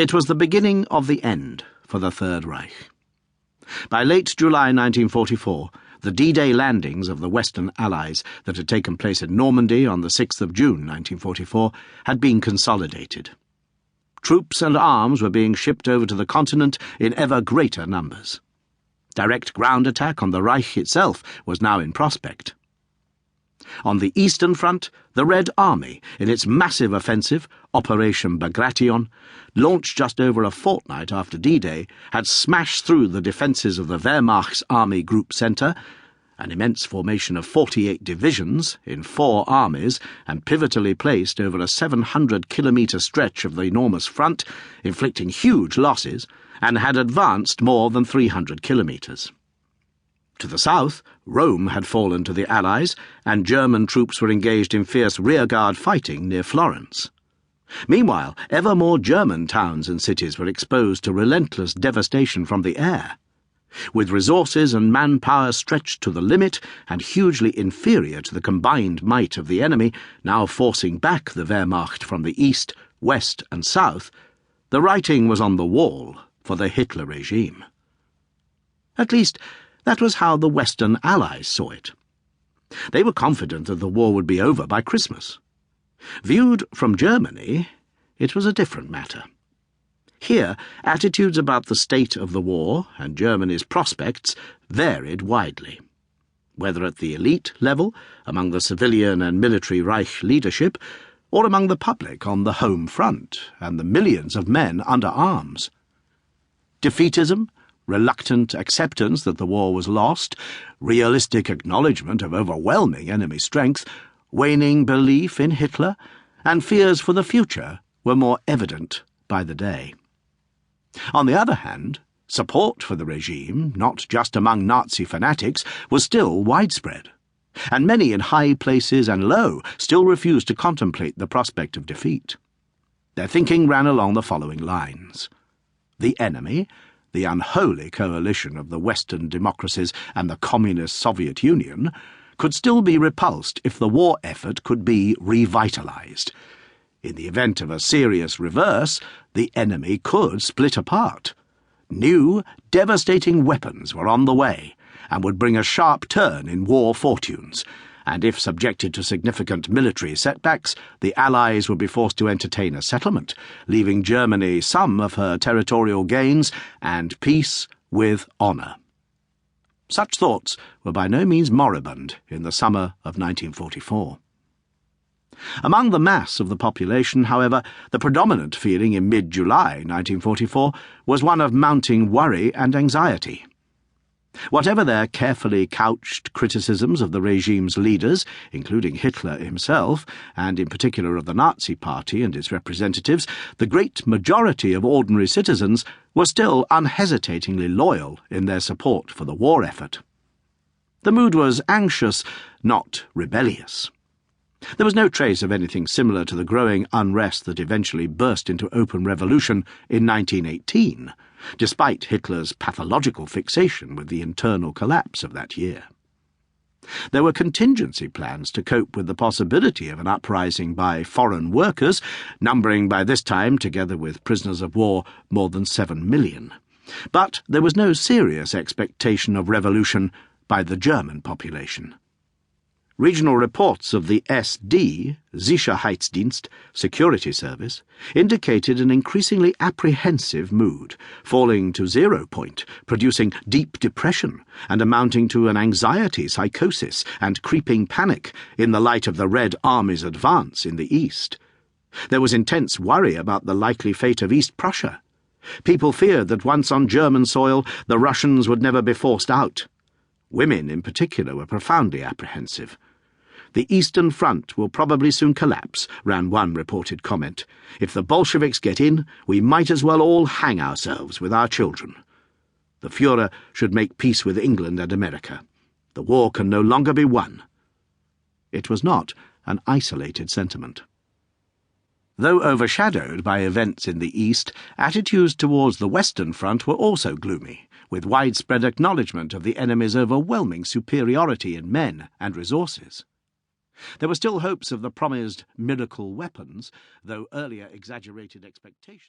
It was the beginning of the end for the Third Reich. By late July 1944, the D-Day landings of the Western Allies that had taken place in Normandy on the 6th of June 1944 had been consolidated. Troops and arms were being shipped over to the continent in ever greater numbers. Direct ground attack on the Reich itself was now in prospect. On the Eastern Front, the Red Army, in its massive offensive, Operation Bagration, launched just over a fortnight after D-Day, had smashed through the defences of the Wehrmacht's Army Group Centre, an immense formation of 48 divisions in 4 armies and pivotally placed over a 700-kilometre stretch of the enormous front, inflicting huge losses, and had advanced more than 300 kilometres. To the south, Rome had fallen to the Allies, and German troops were engaged in fierce rearguard fighting near Florence. Meanwhile, ever more German towns and cities were exposed to relentless devastation from the air. With resources and manpower stretched to the limit and hugely inferior to the combined might of the enemy, now forcing back the Wehrmacht from the east, west and south, the writing was on the wall for the Hitler regime. At least, that was how the Western Allies saw it. They were confident that the war would be over by Christmas. Viewed from Germany, it was a different matter. Here, attitudes about the state of the war and Germany's prospects varied widely. Whether at the elite level, among the civilian and military Reich leadership, or among the public on the home front and the millions of men under arms. Defeatism, reluctant acceptance that the war was lost, realistic acknowledgement of overwhelming enemy strength, waning belief in Hitler, and fears for the future were more evident by the day. On the other hand, support for the regime, not just among Nazi fanatics, was still widespread, and many in high places and low still refused to contemplate the prospect of defeat. Their thinking ran along the following lines. The enemy, the unholy coalition of the Western democracies and the Communist Soviet Union, could still be repulsed if the war effort could be revitalized. In the event of a serious reverse, the enemy could split apart. New, devastating weapons were on the way and would bring a sharp turn in war fortunes, and if subjected to significant military setbacks, the Allies would be forced to entertain a settlement, leaving Germany some of her territorial gains and peace with honour. Such thoughts were by no means moribund in the summer of 1944. Among the mass of the population, however, the predominant feeling in mid-July 1944 was one of mounting worry and anxiety. Whatever their carefully couched criticisms of the regime's leaders, including Hitler himself, and in particular of the Nazi Party and its representatives, the great majority of ordinary citizens were still unhesitatingly loyal in their support for the war effort. The mood was anxious, not rebellious. There was no trace of anything similar to the growing unrest that eventually burst into open revolution in 1918, despite Hitler's pathological fixation with the internal collapse of that year. There were contingency plans to cope with the possibility of an uprising by foreign workers, numbering by this time, together with prisoners of war, more than 7 million. But there was no serious expectation of revolution by the German population. Regional reports of the SD, Sicherheitsdienst, security service, indicated an increasingly apprehensive mood, falling to 0 point, producing deep depression and amounting to an anxiety psychosis and creeping panic in the light of the Red Army's advance in the east. There was intense worry about the likely fate of East Prussia. People feared that once on German soil, the Russians would never be forced out. Women, in particular, were profoundly apprehensive. The Eastern Front will probably soon collapse, ran one reported comment. If the Bolsheviks get in, we might as well all hang ourselves with our children. The Führer should make peace with England and America. The war can no longer be won. It was not an isolated sentiment. Though overshadowed by events in the East, attitudes towards the Western Front were also gloomy, with widespread acknowledgement of the enemy's overwhelming superiority in men and resources. There were still hopes of the promised miracle weapons, though earlier exaggerated expectations